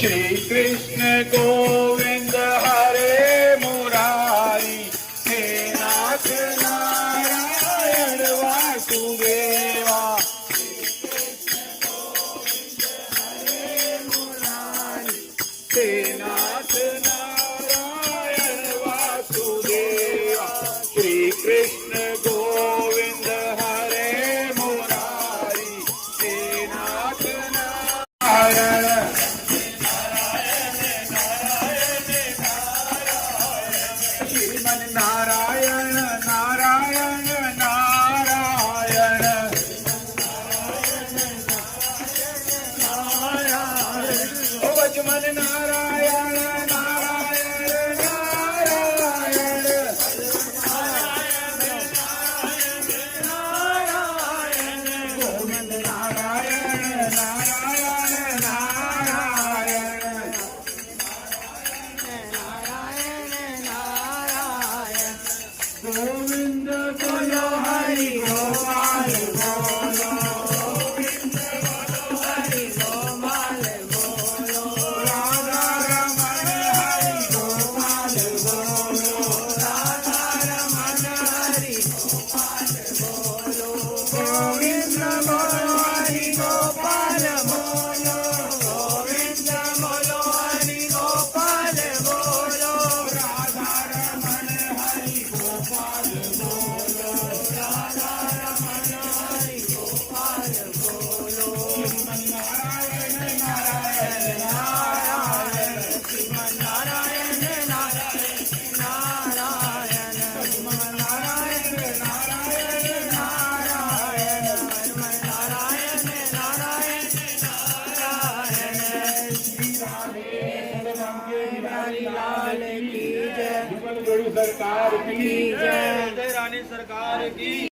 श्री कृष्ण गोविंद हरे मुरारी, हे नाथ नारायण वासुदेवा। हे नाथ नारायण वासुदेवा, श्री कृष्ण गोविंद हरे मुरारी, हे नाथ नारायण। श्रीमन नारायण नारायण नारायण, ओ बचमन नारायण नारायण नारायण, गोविंद नारायण नारायण नारायण, गोविंद बोलो हरि गोपाल बोलो, गोविंद बोलो हरि गोपाल बोलो, राधा रमण हरि गोपाल बोलो, राधा रमण हरि गोपाल बोलो, गोविंद बोलो हरि गोपाल बोलो, गोविंद बोलो हरि गोपाल बोलो, राधा रमण हरि गोपाल बोलो, राधा रमण हरि गोपाल बोलो। श्रीमन नारायण नारायण नारायण, श्रीमन नारायण नारायण नारायण, श्रीमन नारायण नारायण नारायण, श्रीमन नारायण नारायण नारायण। श्री राधे राम के बिहारी लाल की जय, सरकार की जय, रानी सरकार की।